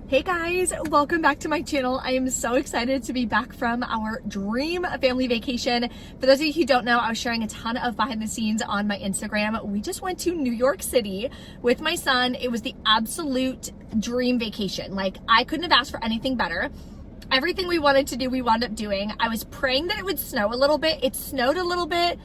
Hey guys, welcome back to my channel. I am so excited to be back from our dream family vacation. For those of you who don't know, I was sharing a ton of behind the scenes on my Instagram. We just went to New York City with my son. It was the absolute dream vacation. Like, I couldn't have asked for anything better. Everything we wanted to do, we wound up doing. I was praying that it would snow a little bit. It snowed a little bit.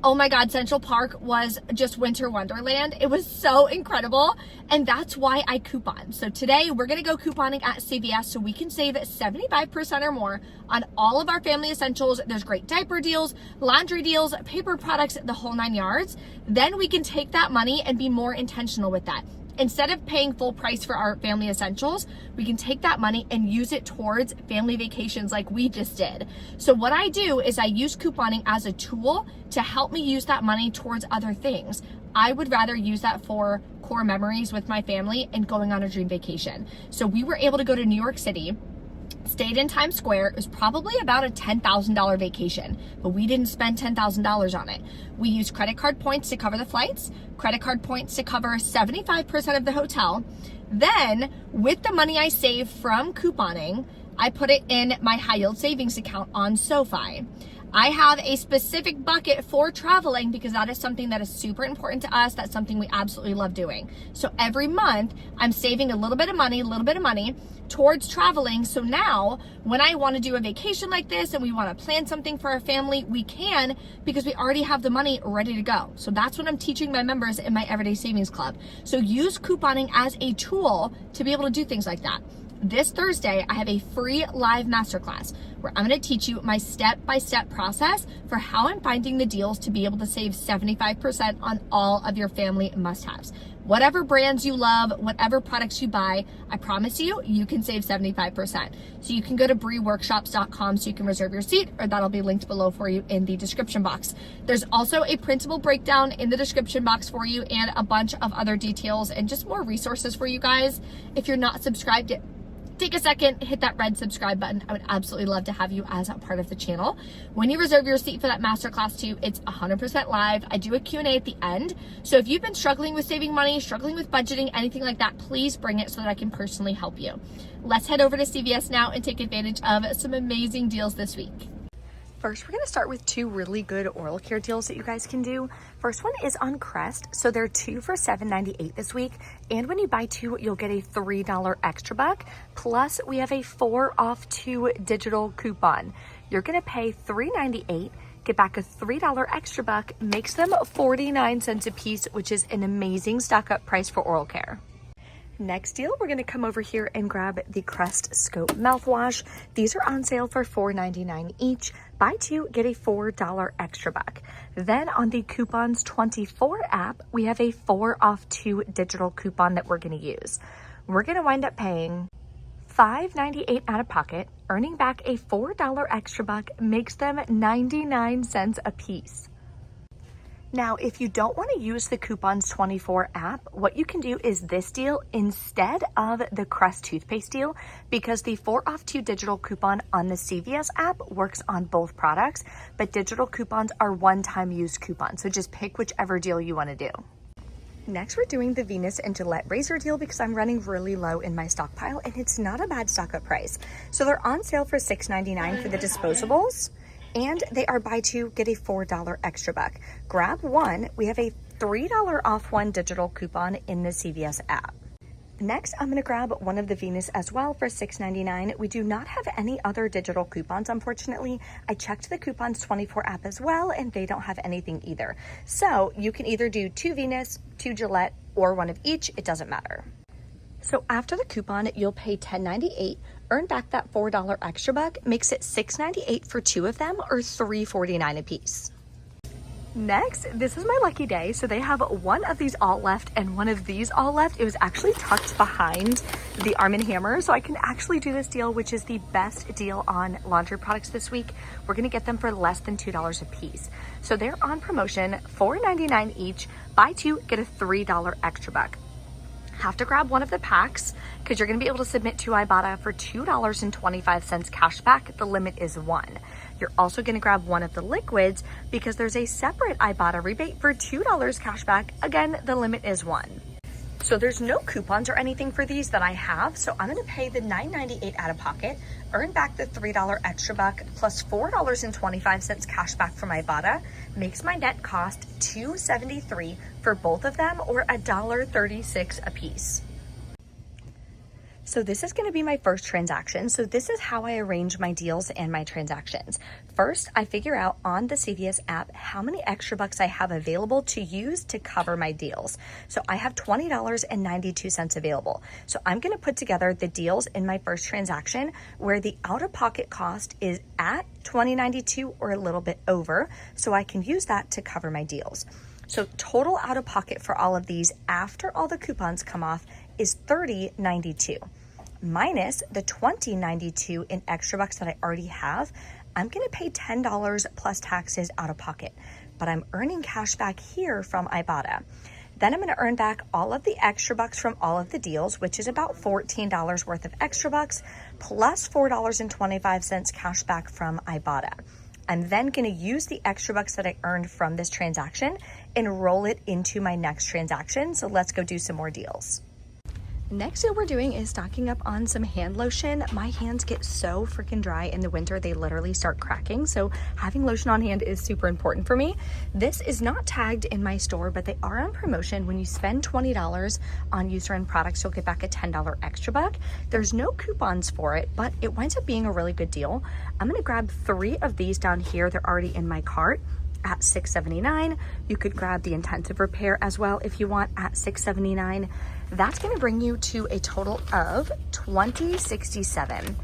Oh my God, Central Park was just winter wonderland. It was so incredible. And that's why I coupon. So today we're gonna go couponing at CVS so we can save 75% or more on all of our family essentials. There's great diaper deals, laundry deals, paper products, the whole 9 yards. Then we can take that money and be more intentional with that. Instead of paying full price for our family essentials, we can take that money and use it towards family vacations like we just did. So what I do is I use couponing as a tool to help me use that money towards other things. I would rather use that for core memories with my family and going on a dream vacation. So we were able to go to New York City, stayed in Times Square. It was probably about a $10,000 vacation, but we didn't spend $10,000 on it. We used credit card points to cover the flights, credit card points to cover 75% of the hotel. Then with the money I saved from couponing, I put it in my high yield savings account on SoFi. I have a specific bucket for traveling because that is something that is super important to us. That's something we absolutely love doing. So every month I'm saving a little bit of money towards traveling. So now when I want to do a vacation like this and we want to plan something for our family, we can, because we already have the money ready to go. So that's what I'm teaching my members in my Everyday Savings Club. So use couponing as a tool to be able to do things like that. This Thursday, I have a free live masterclass where I'm going to teach you my step-by-step process for how I'm finding the deals to be able to save 75% on all of your family must-haves. Whatever brands you love, whatever products you buy, I promise you, you can save 75%. So you can go to breeworkshops.com so you can reserve your seat, or that'll be linked below for you in the description box. There's also a printable breakdown in the description box for you and a bunch of other details and just more resources for you guys. If you're not subscribed, take a second, hit that red subscribe button. I would absolutely love to have you as a part of the channel. When you reserve your seat for that masterclass too, it's 100% live. I do a Q&A at the end. So if you've been struggling with saving money, struggling with budgeting, anything like that, please bring it so that I can personally help you. Let's head over to CVS now and take advantage of some amazing deals this week. First, we're gonna start with two really good oral care deals that you guys can do. First one is on Crest. So they're 2 for $7.98 this week. And when you buy 2, you'll get a $3 extra buck. Plus we have a 4 off 2 digital coupon. You're gonna pay $3.98, get back a $3 extra buck, makes them 49 cents a piece, which is an amazing stock up price for oral care. Next deal, we're gonna come over here and grab the Crest Scope mouthwash. These are on sale for $4.99 each. Buy 2, get a $4 extra buck. Then on the Coupons 24 app, we have a 4 off 2 digital coupon that we're gonna use. We're gonna wind up paying $5.98 out of pocket, earning back a $4 extra buck, makes them 99 cents a piece. Now, if you don't want to use the Coupons 24 app, what you can do is this deal instead of the Crest toothpaste deal, because the 4 off 2 digital coupon on the CVS app works on both products, but digital coupons are one-time use coupons. So just pick whichever deal you want to do. Next, we're doing the Venus and Gillette razor deal because I'm running really low in my stockpile and it's not a bad stock up price. So they're on sale for $6.99 for the disposables. And they are buy 2, get a $4 extra buck. Grab 1, we have a $3 off 1 digital coupon in the CVS app. Next, I'm gonna grab one of the Venus as well for $6.99. We do not have any other digital coupons, unfortunately. I checked the Coupons 24 app as well, and they don't have anything either. So you can either do 2 Venus, 2 Gillette, or 1 of each, it doesn't matter. So after the coupon, you'll pay $10.98, earn back that $4 extra buck, makes it $6.98 for 2 of them, or $3.49 a piece. Next, this is my lucky day. So they have 1 of these all left and 1 of these all left. It was actually tucked behind the Arm & Hammer, so I can actually do this deal, which is the best deal on laundry products this week. We're gonna get them for less than $2 a piece. So they're on promotion, $4.99 each. Buy 2, get a $3 extra buck. Have to grab one of the packs because you're going to be able to submit to Ibotta for $2.25 cash back. The limit is 1. You're also going to grab one of the liquids because there's a separate Ibotta rebate for $2 cash back. Again, the limit is 1. So there's no coupons or anything for these that I have. So I'm gonna pay the $9.98 out of pocket, earn back the $3 extra buck plus $4.25 cash back from Ibotta, makes my net cost $2.73 for both of them, or $1.36 a piece. So this is going to be my first transaction. So this is how I arrange my deals and my transactions. First, I figure out on the CVS app how many extra bucks I have available to use to cover my deals. So I have $20.92 available. So I'm going to put together the deals in my first transaction where the out-of-pocket cost is at $20.92 or a little bit over, so I can use that to cover my deals. So total out-of-pocket for all of these after all the coupons come off is $30.92. Minus the $20.92 in extra bucks that I already have, I'm gonna pay $10 plus taxes out of pocket, but I'm earning cash back here from Ibotta. Then I'm gonna earn back all of the extra bucks from all of the deals, which is about $14 worth of extra bucks, plus $4.25 cash back from Ibotta. I'm then gonna use the extra bucks that I earned from this transaction and roll it into my next transaction. So let's go do some more deals. Next deal we're doing is stocking up on some hand lotion. My hands get so freaking dry in the winter, they literally start cracking. So having lotion on hand is super important for me. This is not tagged in my store, but they are on promotion. When you spend $20 on user-end products, you'll get back a $10 extra buck. There's no coupons for it, but it winds up being a really good deal. I'm gonna grab 3 of these down here. They're already in my cart at $6.79. You could grab the intensive repair as well if you want at $6.79. That's gonna bring you to a total of $20.67.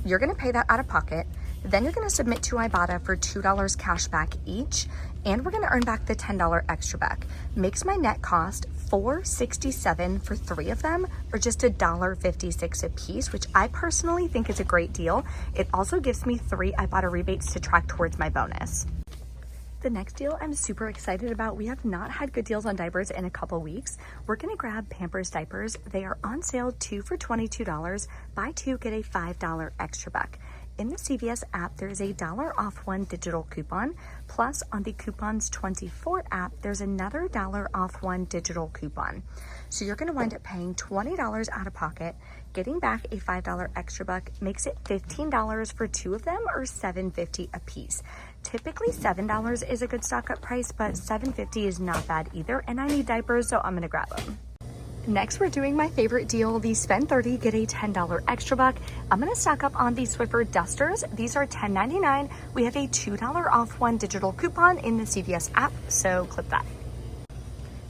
You're gonna pay that out of pocket. Then you're gonna submit to Ibotta for $2 cash back each, and we're gonna earn back the $10 extra back. Makes my net cost $4.67 for 3 of them, or just $1.56 a piece, which I personally think is a great deal. It also gives me 3 Ibotta rebates to track towards my bonus. The next deal I'm super excited about. We have not had good deals on diapers in a couple weeks. We're gonna grab Pampers diapers. They are on sale 2 for $22. Buy 2, get a $5 extra buck. In the CVS app, there's a $1 off 1 digital coupon. Plus on the Coupons 24 app, there's another $1 off 1 digital coupon. So you're gonna wind up paying $20 out of pocket, getting back a $5 extra buck, makes it $15 for 2 of them, or $7.50 a piece. Typically $7 is a good stock up price, but $7.50 is not bad either, and I need diapers, so I'm gonna grab them. Next, we're doing my favorite deal, the spend 30, get a $10 extra buck. I'm gonna stock up on the Swiffer dusters. These are $10.99. We have a $2 off 1 digital coupon in the CVS app, so clip that.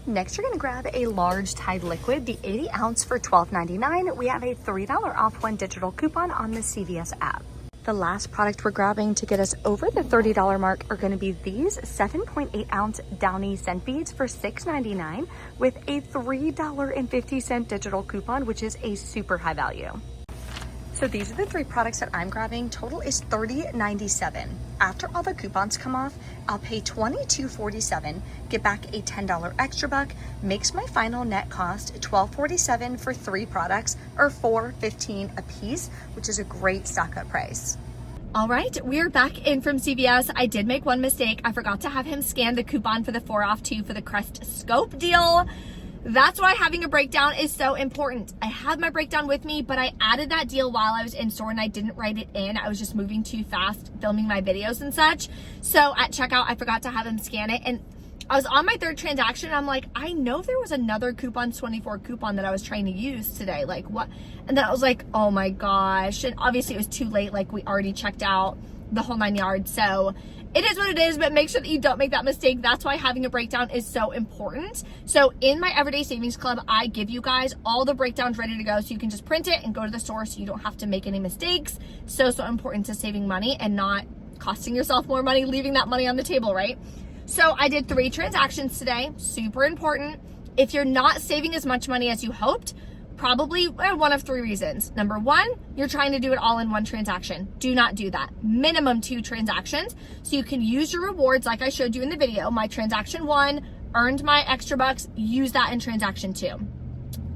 Next, you're gonna grab a large Tide liquid, the 80 ounce for $12.99. We have a $3 off 1 digital coupon on the CVS app. The last product we're grabbing to get us over the $30 mark are gonna be these 7.8 ounce Downy scent beads for $6.99 with a $3.50 digital coupon, which is a super high value. So these are the 3 products that I'm grabbing. Total is $30.97. After all the coupons come off, I'll pay $22.47, get back a $10 extra buck, makes my final net cost $12.47 for 3 products, or $4.15 a piece, which is a great stock up price. All right, we're back in from CVS. I did make one mistake. I forgot to have him scan the coupon for the 4 off 2 for the Crest Scope deal. That's why having a breakdown is so important. I had my breakdown with me, but I added that deal while I was in store and I didn't write it in. I was just moving too fast, filming my videos and such. So at checkout, I forgot to have him scan it. And I was on my 3rd transaction. I'm like, I know there was another Coupons 24 coupon that I was trying to use today. Like what? And then I was like, oh my gosh. And obviously it was too late. Like we already checked out the whole 9 yards. So it is what it is, but make sure that you don't make that mistake. That's why having a breakdown is so important. So in my Everyday Savings Club, I give you guys all the breakdowns ready to go, so you can just print it and go to the store so you don't have to make any mistakes. So important to saving money and not costing yourself more money, leaving that money on the table, right? So I did 3 transactions today, super important. If you're not saving as much money as you hoped, probably one of 3 reasons. Number 1, you're trying to do it all in 1 transaction. Do not do that. Minimum 2 transactions. So you can use your rewards like I showed you in the video. My transaction 1 earned my extra bucks, use that in transaction 2.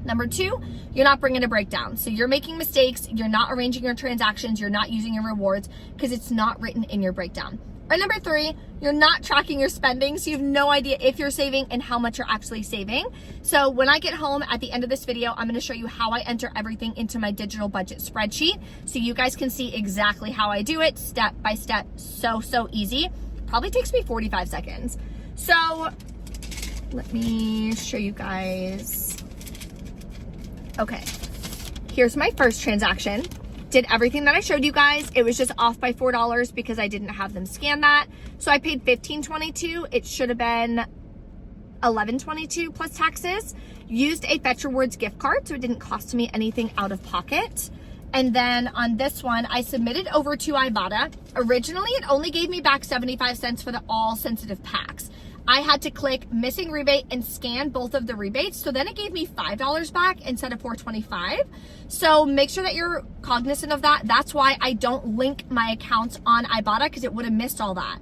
Number 2, you're not bringing a breakdown. So you're making mistakes, you're not arranging your transactions, you're not using your rewards because it's not written in your breakdown. Or number 3, you're not tracking your spending, so you have no idea if you're saving and how much you're actually saving. So when I get home at the end of this video, I'm gonna show you how I enter everything into my digital budget spreadsheet so you guys can see exactly how I do it step by step. So easy. Probably takes me 45 seconds. So let me show you guys. Okay, here's my first transaction. Did everything that I showed you guys. It was just off by $4 because I didn't have them scan that. So I paid $15.22. It should have been $11.22 plus taxes. Used a Fetch Rewards gift card, so it didn't cost me anything out of pocket. And then on this one, I submitted over to Ibotta. Originally, it only gave me back 75 cents for the all sensitive packs. I had to click missing rebate and scan both of the rebates. So then it gave me $5 back instead of $4.25. So make sure that you're cognizant of that. That's why I don't link my accounts on Ibotta, because it would have missed all that.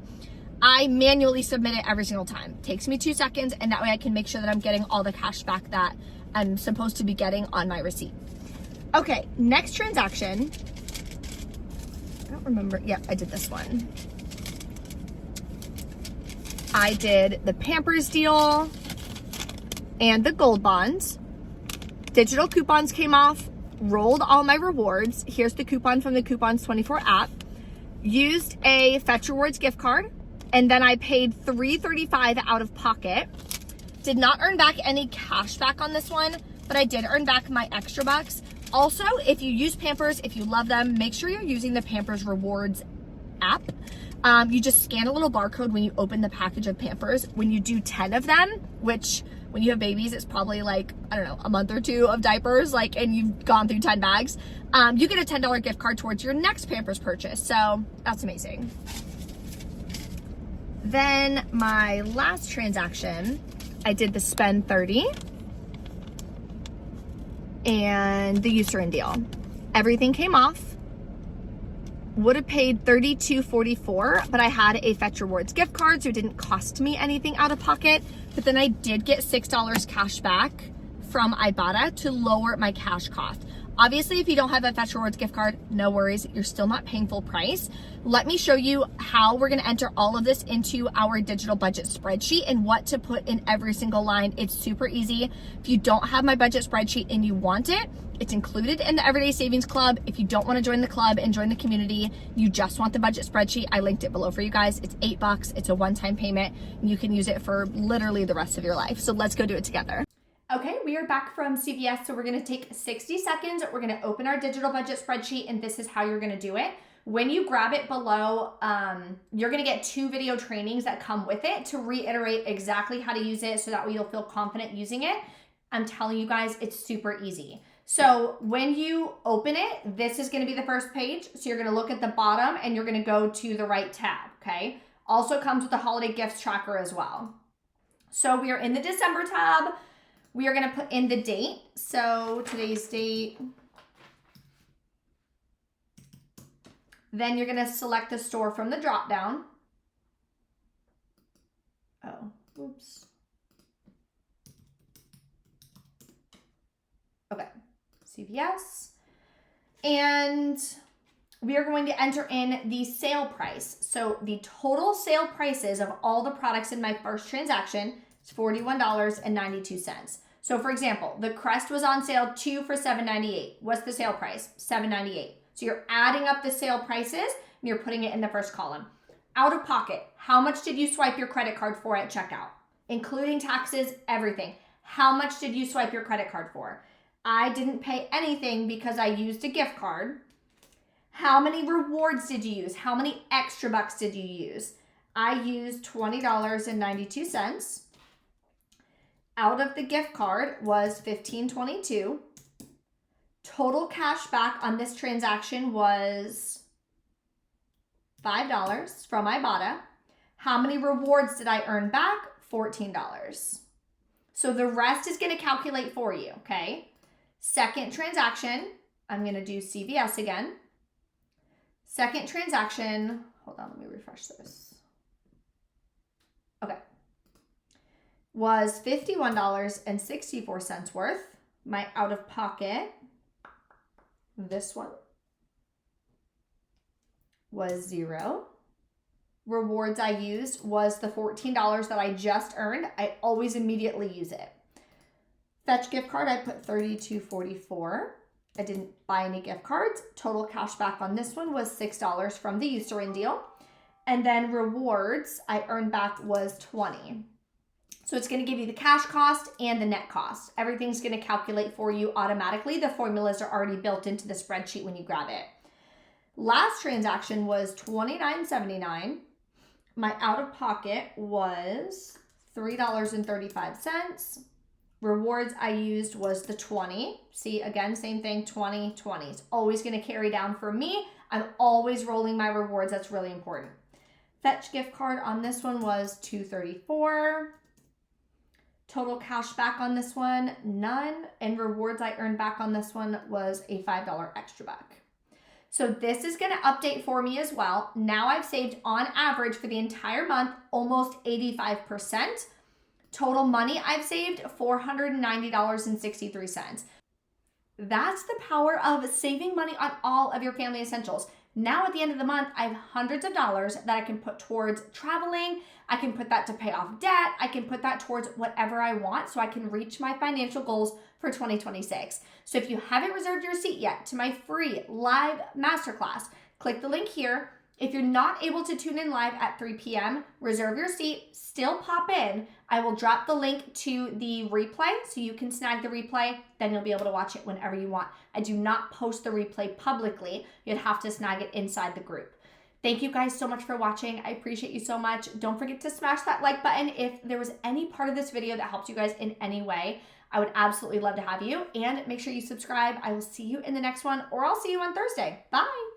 I manually submit it every single time. Takes me 2 seconds, and that way I can make sure that I'm getting all the cash back that I'm supposed to be getting on my receipt. Okay, next transaction. I don't remember. Yep, I did this one. I did the Pampers deal and the gold bonds. Digital coupons came off, rolled all my rewards. Here's the coupon from the Coupons 24 app. Used a Fetch Rewards gift card, and then I paid $3.35 out of pocket. Did not earn back any cash back on this one, but I did earn back my extra bucks. Also, if you use Pampers, if you love them, make sure you're using the Pampers Rewards app. You just scan a little barcode when you open the package of Pampers. When you do 10 of them, which when you have babies, it's probably like, I don't know, a month or 2 of diapers, like, and you've gone through 10 bags, you get a $10 gift card towards your next Pampers purchase. So that's amazing. Then my last transaction, I did the spend 30 and the Eucerin deal. Everything came off. Would have paid $32.44, but I had a Fetch Rewards gift card, so it didn't cost me anything out of pocket. But then I did get $6 cash back from Ibotta to lower my cash cost. Obviously, if you don't have a Fetch Rewards gift card, no worries, you're still not paying full price. Let me show you how we're gonna enter all of this into our digital budget spreadsheet and what to put in every single line. It's super easy. If you don't have my budget spreadsheet and you want it, it's included in the Everyday Savings Club. If you don't want to join the club and join the community, you just want the budget spreadsheet, I linked it below for you guys. It's $8. It's a one-time payment. And you can use it for literally the rest of your life. So let's go do it together. Okay, we are back from CVS. So we're gonna take 60 seconds. We're gonna open our digital budget spreadsheet, and this is how you're gonna do it. When you grab it below, you're gonna get 2 video trainings that come with it to reiterate exactly how to use it so that way you'll feel confident using it. I'm telling you guys, it's super easy. So when you open it, this is gonna be the first page. So you're gonna look at the bottom and you're gonna go to the right tab, okay? Also comes with the holiday gifts tracker as well. So we are in the December tab. We are gonna put in the date. So today's date. Then you're gonna select the store from the drop down. Oh, oops. Okay, CVS. And we are going to enter in the sale price. So the total sale prices of all the products in my first transaction is $41.92. So for example, the Crest was on sale 2 for $7.98. What's the sale price? $7.98. So you're adding up the sale prices and you're putting it in the first column. Out of pocket, how much did you swipe your credit card for at checkout? Including taxes, everything. How much did you swipe your credit card for? I didn't pay anything because I used a gift card. How many rewards did you use? How many extra bucks did you use? I used $20.92. Out of the gift card was $15.22. Total cash back on this transaction was $5 from Ibotta. How many rewards did I earn back? $14. So the rest is going to calculate for you, okay? Second transaction, I'm going to do CVS again. Second transaction, hold on, let me refresh this. Okay. Was $51.64 worth. My out of pocket, this one, was $0. rewards I used was the $14 that I just earned. I always immediately use it. Fetch gift card, I put $32.44. I didn't buy any gift cards. Total cash back on this one was $6 from the Eucerin deal. And then rewards I earned back was $20. So it's going to give you the cash cost and the net cost. Everything's going to calculate for you automatically. The formulas are already built into the spreadsheet when you grab it. Last transaction was $29.79. My out-of-pocket was $3.35. Rewards I used was the 20. See, again, same thing, 20, 20. It's always going to carry down for me. I'm always rolling my rewards. That's really important. Fetch gift card on this one was $2.34. Total cash back on this one, none. And rewards I earned back on this one was a $5 extra buck. So this is going to update for me as well. Now I've saved on average for the entire month almost 85%. Total money I've saved $490.63. That's the power of saving money on all of your family essentials. Now at the end of the month, I have hundreds of dollars that I can put towards traveling. I can put that to pay off debt. I can put that towards whatever I want so I can reach my financial goals for 2026. So if you haven't reserved your seat yet to my free live masterclass, click the link here. If you're not able to tune in live at 3 p.m., reserve your seat, still pop in. I will drop the link to the replay so you can snag the replay. Then you'll be able to watch it whenever you want. I do not post the replay publicly. You'd have to snag it inside the group. Thank you guys so much for watching. I appreciate you so much. Don't forget to smash that like button if there was any part of this video that helped you guys in any way. I would absolutely love to have you. And make sure you subscribe. I will see you in the next one, or I'll see you on Thursday. Bye.